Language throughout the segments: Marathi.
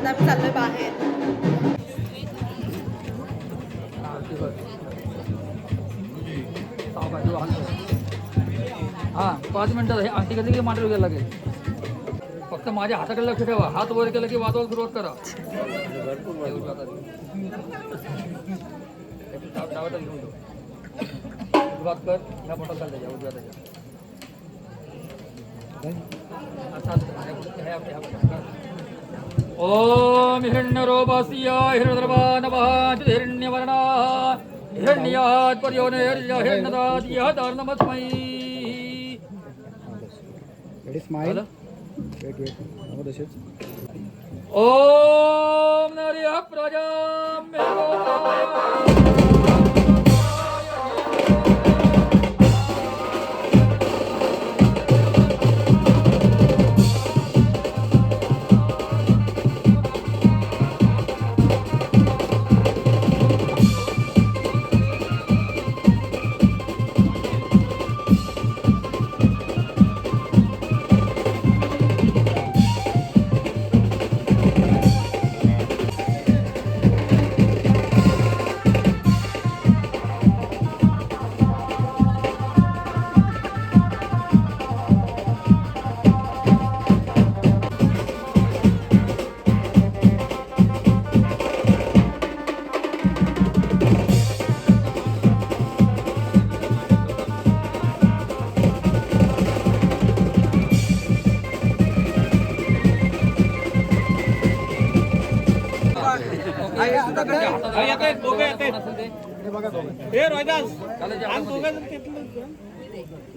आता आम्ही चाललोय बाहेर. हा 5 मिनिटात हे आमटी कधी मांडर घ्यायला लागेल. फक्त माझ्या हाताकडे लक्ष ठेवा. हात वर केलं की वाजवायला सुरुवात करा. डावाचा घेऊन जाऊ. सुरुवात कर. ह्या बोटात चालतं जा उजव्या त्याच्या. ओम हिरण्यरोपस्य हिरण्यर्वा नमः हिरण्यवर्णः हिरण्यात् पर्योनिर्हिरण्यदात् यः नमस्मै. स्माइल ओम नर्यः प्रजां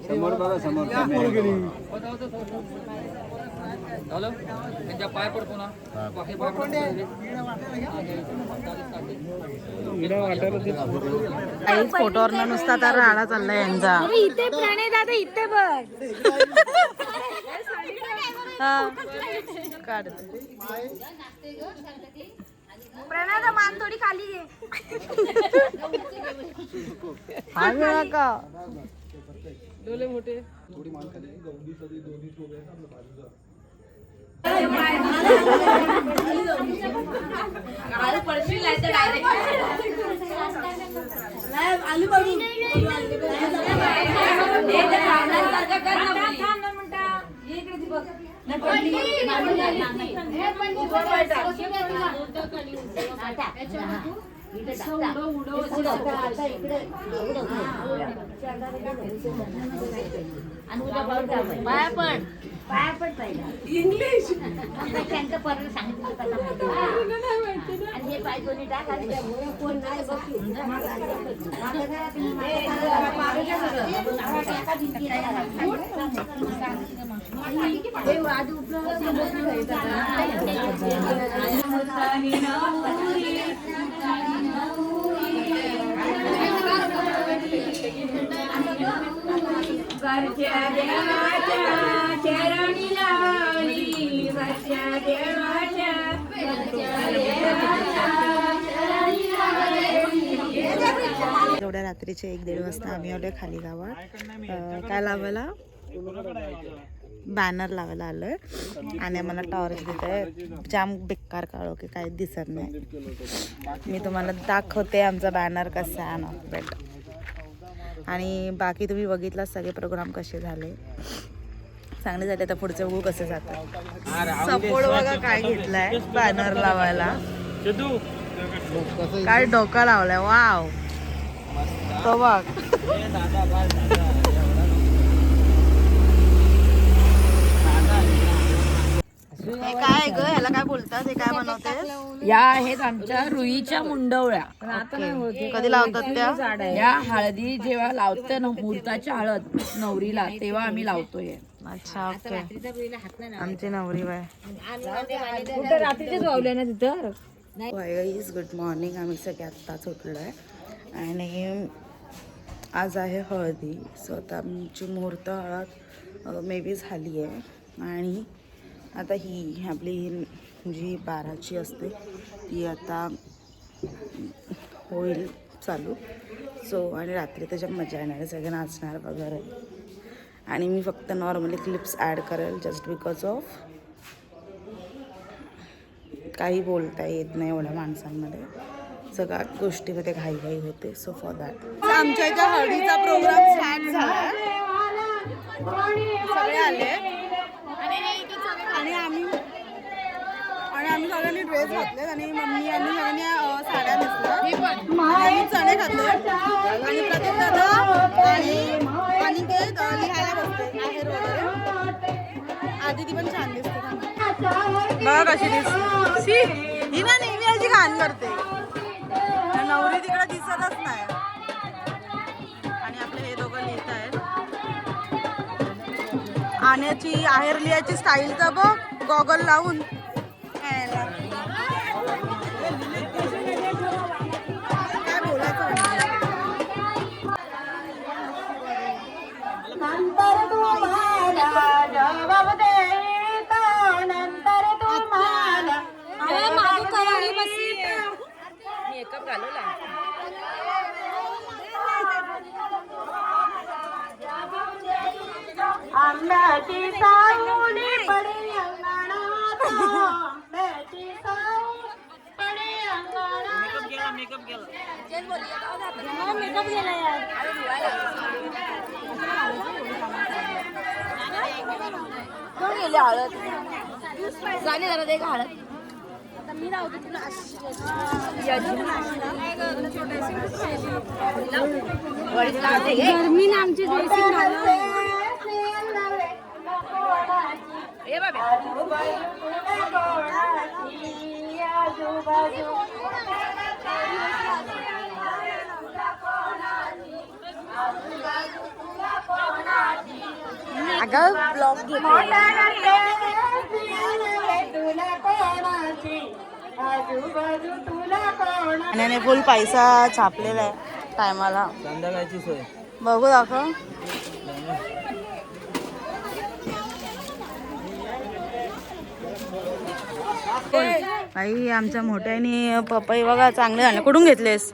समोर बघा समोर झालं त्यांच्या पाय पडतो ना बाकी पाय काही फोटोवर न नुसता तर राडा चाललाय यांचा. इथे प्रणय दादा इथे बघ. प्रणय मान थोडी खाली घे. का डोले मोठे थोडी मान खाली गवडी सदी दोन्ही सोबत आपलं बाजूला पाया पण पाहिजे इंग्लिश त्यांचं परत सांगितलं आणि हे पाय दोन्ही टाक आणि कोण नाही एवढ्या रात्रीचे 1-1:30 वाजता आम्ही आलोय खाली गावात. काय लावायला बॅनर लावायला आलोय आणि आम्हाला टॉर्च देत आहे. जाम बेकार काळो की काही दिसत नाही. मी तुम्हाला दाखवते आमचा बॅनर कसा आहे ना बेट. आणि बाकी तुम्ही बघितला सगळे प्रोग्राम कसे झाले चांगले झाले. तर पुढचे बघू कसे जातात. सपोर्ट बघा काय घेतलाय बॅनर लावायला. काय डोका लावलाय. वाव तो बघ. हे काय ग ह्याला काय बोलतात. हे काय बनवते. या आहेत आमच्या रुईच्या मुंडवळ्या. कधी लावतात त्या. या हळदी जेव्हा लावते ना मुहूर्ताची हळद नवरीला तेव्हा आम्ही लावतोय. अच्छा ओके. आमची नवरी बाय कुठे रात्रीचेच वावले ना तिथं. Guys good morning. आम्ही सगळे आत्ताच उठलो आहे आणि आज आहे हळदी. सो आता आमची मुहूर्त हळद मे बी झाली आहे. आणि आता ही आपली जी 12ची असते ती आता होईल चालू. सो आणि रात्री त्याच्यात मजा येणार आहे. सगळे नाचणार वगैरे. आणि मी फक्त नॉर्मली क्लिप्स ॲड करेल जस्ट बिकॉज ऑफ काही बोलता येत नाही एवढ्या माणसांमध्ये. सगळ्या गोष्टीमध्ये घाई होते. सो फॉर दॅट आमच्या इथे हळदीचा प्रोग्राम स्टार्ट झाला. सगळे आले आणि आम्ही सगळ्यांनी ड्रेस घातले आणि मम्मी आणि सगळ्यांनी साड्या नेसल्या. आम्ही चणे घातले आणि प्रतीक दादा आणि ते लिहायला बसते आहेर वगैरे. आदिती पण छान दिसते बघा कशी दिसते. ही ना नेहमी अशी घाण करते. नवरी तिकडे दिसतच नाही. आणि आपले हे दोघं लिहित आहेत. आण्याची आहेर लिहायची स्टाईल तर बघ गॉगल लावून. काय बोलायचं नंतर तुम्हाला जबाब देतो, नंतर तुम्हाला मेकअप घालवला. आंब्याची सावली पडे अंगणात, आंब्याची सावली पडे अंगणात. मेकअप गेला यार. कोण गेले हळद झाली जरा ते हळद. मी राहते तुला गरमी ना आमची ड्रेसिंग अगं ब्लॉग आणि फुल पैसा छापलेला आहे टायमाला. संध्याकाळची सोय बघू दाखव. आई आमच्या मोठ्याने पपई बघा चांगले झाले. कुठून घेतलेस?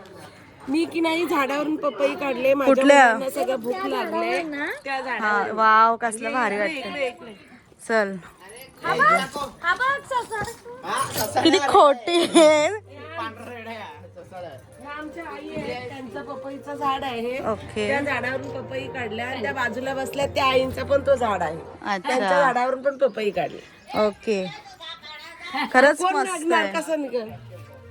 मी की नाही झाडावरून पपई काढले. कुठल्या? माझ्या सगळं भूक लागले त्या झाडा. हा वाव कसलं भारी वाटतं. चल किती खोटी आमच्या आई आहे, त्यांचं पपईचं झाड आहे. ओके. त्या झाडावरून पपई काढल्या आणि त्या बाजूला बसल्या त्या आईंचा पण तो झाड आहे. त्यांच्या अच्छा झाडावरून पण पपई काढली. ओके. खरंच कोण मस्त लागणार आहे. कसं निघल?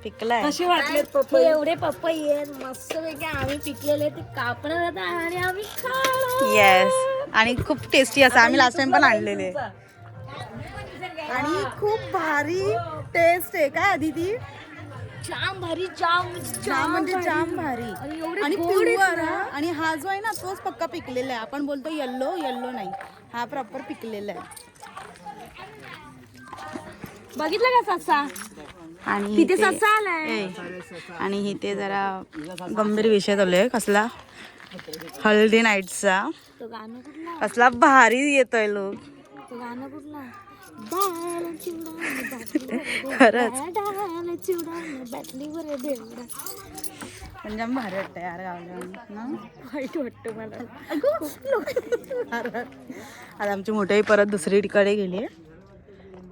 पिकलाय. कशी वाटलेत पपई? एवढे पपई आहेत मस्त पैकी आम्ही पिकलेले ते कापणार आणि आम्ही खाणार. येस आणि खूप टेस्टी असं आम्ही लास्ट टाइम पण आणलेले आणि खूप भारी टेस्ट आहे. काय आदिती? जाम भारी जाम जाम म्हणजे जाम भारी आणि प्युअर. आणि हा जो आहे ना तोच पक्का पिकलेला आहे. आपण बोलतो येल्लो नाही, हा प्रॉपर पिकलेला आहे. बघितलं का ससा? आणि तिथे इथे- ससा आलाय. आणि इथे जरा गंभीर विषय चालू आहे. कसला? हल्दी नाईटचा. तो गाणं कुठला? कसला भारी येतोय लोक. तो गाणं कुठला? डाळ चिवडा बाटलीवर खरंच डाळ चिवडा बाटलीवर देवडा. म्हणजे भारी वाटतं यार गावाला ना. वाईट वाटतं मला. आता आमची मोठ्याही परत दुसरीकडे गेली आहे.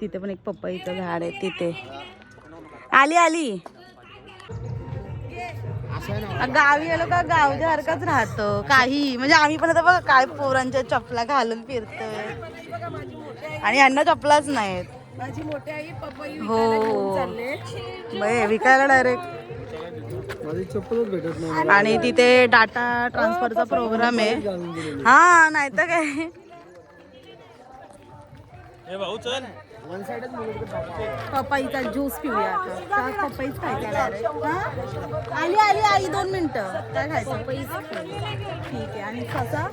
तिथे पण एक पपईचं झाड आहे. तिथे आली गावी आलो का गावच्यासारखंच राहतं काही. म्हणजे आम्ही पण आता बघा काय पोरांच्या चपला घालून फिरतोय आणि यांना चपलाच नाहीत. माझी मोठी आई पपई हो विकायला घेऊन चालले. बाई विकायला डायरेक्ट. माझी चप्पलच भेटत नाही. आणि तिथे डाटा ट्रान्सफरचा प्रोग्राम आहे. हा नाही तर काय. पपईचा ज्यूस पिऊया आता. पपईच खायचा direct. हा? आली आई 2 मिनिटं. काय खायचं? ठीक आहे. आणि कसा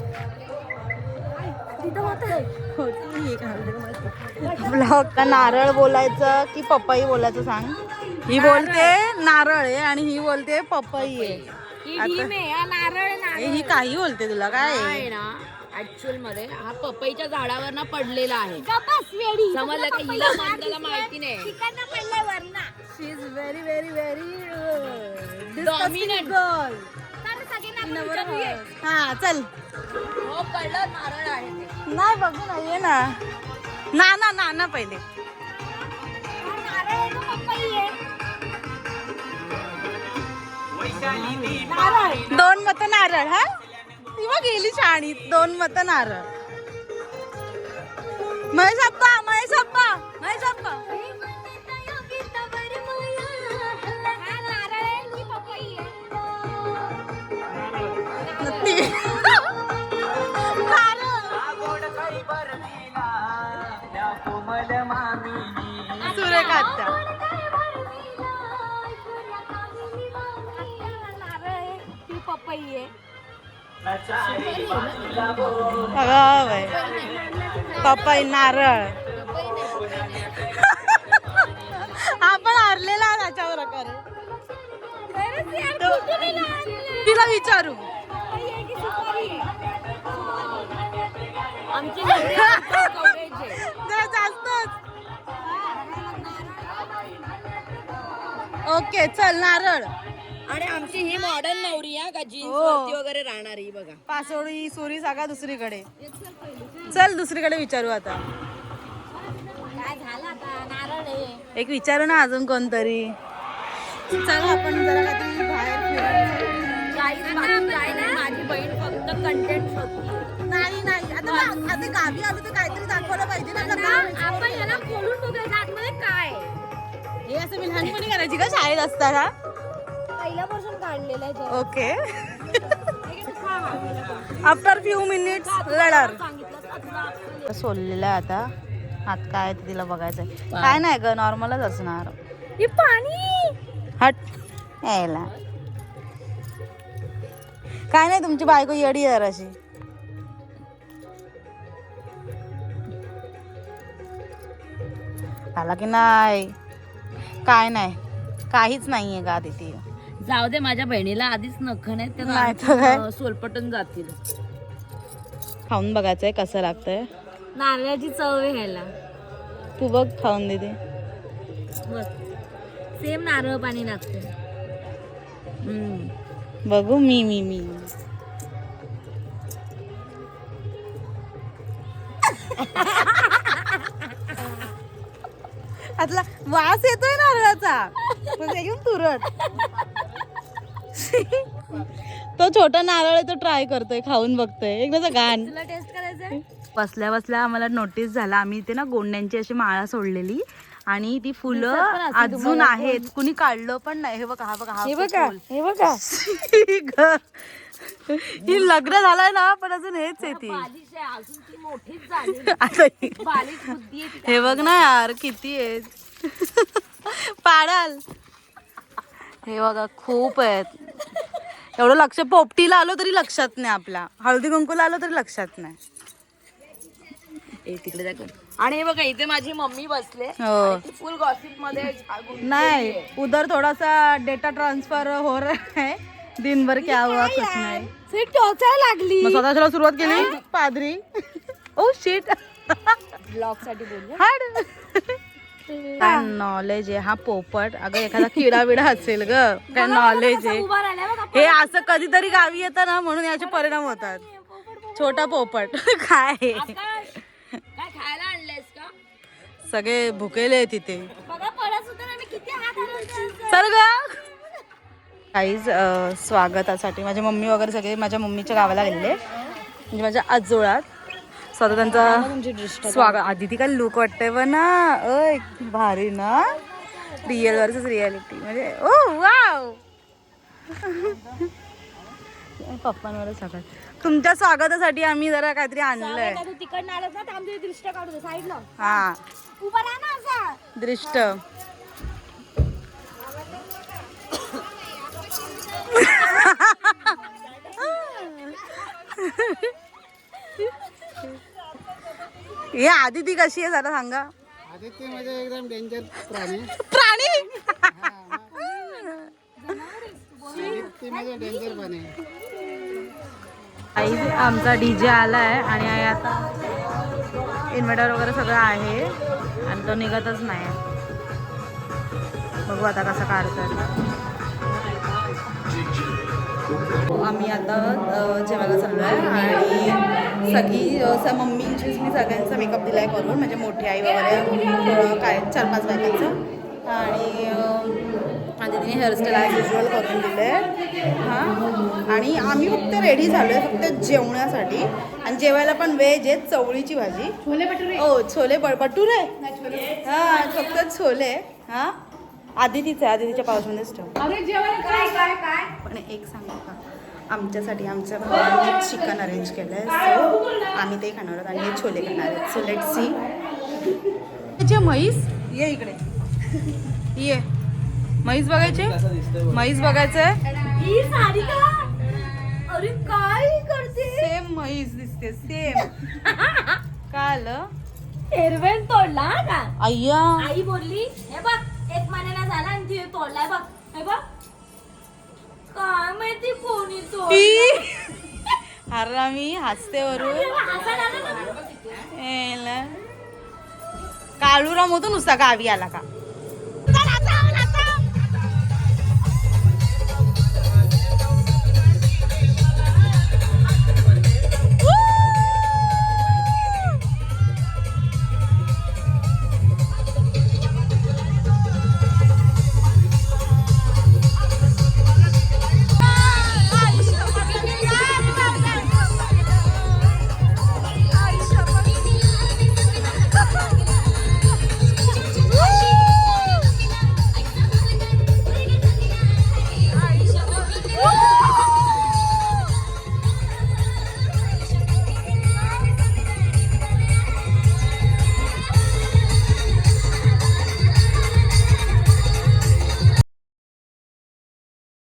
ब्लॉग का नारळ बोलायचं की पपई बोलायचं सांग. ही बोलते नारळ आहे आणि ही बोलते पपई आहे. ही काही बोलते तुला काय आहे ना ऍक्च्युअल मध्ये हा पपईच्या झाडावर ना पडलेला आहे. समजलं का? हिला माणसाला माहिती नाही. She is very very very dominant. हा चल. हो कळलं नारळ आहे ते. नाही बघू ना ये ना. ना पहिले. 2 मत नारळ. हा ती मग गेली शाळेत. 2 मत नारळ. महेश अप्पा महेश अप्पा महेश अप्पा. सुरेखा आत्या. अगं बाई. पपई नारळ. आपण हारलेला त्याच्या प्रकारे. तिला विचारू. जरा जास्तच. ओके चल नारळ. आणि आमची ही मॉडर्न नवरी आहे का जीन्स हो. वरती वगैरे राहणार ही बघा. पासोळी सुरी सगळा दुसरीकडे. चल दुसरीकडे विचारू आता. एक विचारू ना अजून कोणतरी. चल आपण जरा काहीतरी बाहेर फिरायला. माझी बहीण फक्त कंटेंट शोधते. नाही नाही आता गावी आलो तर काहीतरी दाखवलं पाहिजे ना. आपण याला खोलून बघायचं आतमध्ये काय हे असं मी लहानपणी करायची का शाळेत असताना. पहिल्यापासून काढलेलं आहे. ओके. आफ्टर फ्यू मिनिट्स लढार सोललेलं आहे आता. आत काय आहे ते तिला बघायचंय. काय नाही ग नॉर्मलच असणार. हे पाणी हट यायला. काय नाही तुमची बायको येडी आहे जराशी. आला की नाही. काय नाही काहीच नाहीये का तिथे. जाऊ दे माझ्या बहिणीला आधीच नख नाही नाही तर काय. तर सोलपटून जातील. खाऊन बघायचंय कसं लागतंय. नारळाची चव आहे ह्याला. तू बघ खाऊन दे. सेम नारळ पाणी लागतं. बघू मी मी मी आतला वास येतोय नारळाचा. घेऊन तुरट. तो छोटा नारळ आहे तो ट्राय करतोय खाऊन बघतोय एकदाचा घाण. टेस्ट करायचं. बसल्या बसल्या आम्हाला नोटीस झाला. आम्ही इथे ना गोंड्यांची अशी माळा सोडलेली आणि ती फुलं अजून आहेत. कुणी काढलं पण नाही. हे बघा हा बघा हे बघा ही लग्न झालंय ना पण अजून हेच आहे ती. अजून ती मोठीच झाली. आता बालिश बुद्धी आहे ती. हे बघ ना यार किती आहेत. पाडाल. हे बघा खूप आहेत. एवढं लक्ष पोपटीला आलो तरी लक्षात नाही. आपला हळदी कुंकूला आलो तरी लक्षात नाही. तिकडे जा. आणि हे बघा इथे माझी मम्मी बसले. हो फुल गॉसिप मध्ये नाही उधर थोडासा डेटा ट्रान्सफर हो रहा है. दिन भर क्या हुआ कुछ नाही. टोचायला लागली. मग स्वतःला सुरुवात केली पादरी. Oh shit. ब्लॉग साठी बोलले. काय नॉलेज आहे. हा पोपट अगं एखादा किडा बिडा असेल ग. काय नॉलेज आहे. हे असं कधीतरी गावी येतं ना म्हणून याचे परिणाम होतात. छोटा पोपट काय काय खायला आणलंयस का? सगळे भुकेले तिथे. बघा पडत होतं ना मी किती हात हलवते. चल ग. काहीच स्वागतासाठी माझी मम्मी वगैरे सगळे माझ्या मम्मीच्या गावाला गेलेले म्हणजे माझ्या आजोळात. स्वतः त्यांचा स्वागत. आधी ती काय लुक वाटतंय पण ना. अय भारी ना. रिअल वर्सेस रियालिटी म्हणजे ओ वाव. पप्पांवर सगळं. तुमच्या स्वागतासाठी आम्ही जरा काहीतरी आणलंय. तिकडनं आलं ना आमच्या दृष्ट काढू साईडला. हा उभा राहा ना असा. दृष्ट. हे आदिती कशी आहे जरा सांगा. आदित्य म्हणजे एकदम डेंजर प्राणी. आदित्य म्हणजे डेंजर प्राणी. आमचा डीजे आलाय आणि आता इन्व्हर्टर वगैरे सगळं आहे आणि तो निघतच नाही. बघू आता कसं काढतात. आम्ही आता जेवायला चाललो आहे आणि सगळी मम्मींचीच मी सगळ्यांचा मेकअप दिला आहे करून म्हणजे मोठी आई वगैरे काय 4-5 बायकांचं. आणि दीदीने हेअरस्टाईल ॲज युजल करून दिले हां. आणि आम्ही फक्त रेडी झालो आहे फक्त जेवण्यासाठी. आणि जेवायला पण व्हेज आहे, चवळीची भाजी, छोले भटुरे हां, फक्त छोले हां. आदितीच्या पाऊसमध्येच ठेव. पण एक सांगू का, आमच्यासाठी आमच्या भावाने चिकन अरेंज केलं आहे, सो आम्ही ते खाणार आहोत आणि हे छोले खाणार आहेत. So let's see. जे म्हैस ये इकडे ये, म्हैस बघायचे, म्हैस बघायचंय. अरे काय करते? सेम म्हैस दिसते सेम. काय आलं? हेरवेल तोडला का? अय्या आई बोलली हे बघ 1 महिन्याला झाला आणि ती तोडलाय बघ. हे बघ काय माहिती कोणी हरामी हसते वरून. तोडला. काळूराम होतो नुसता गावी आला का.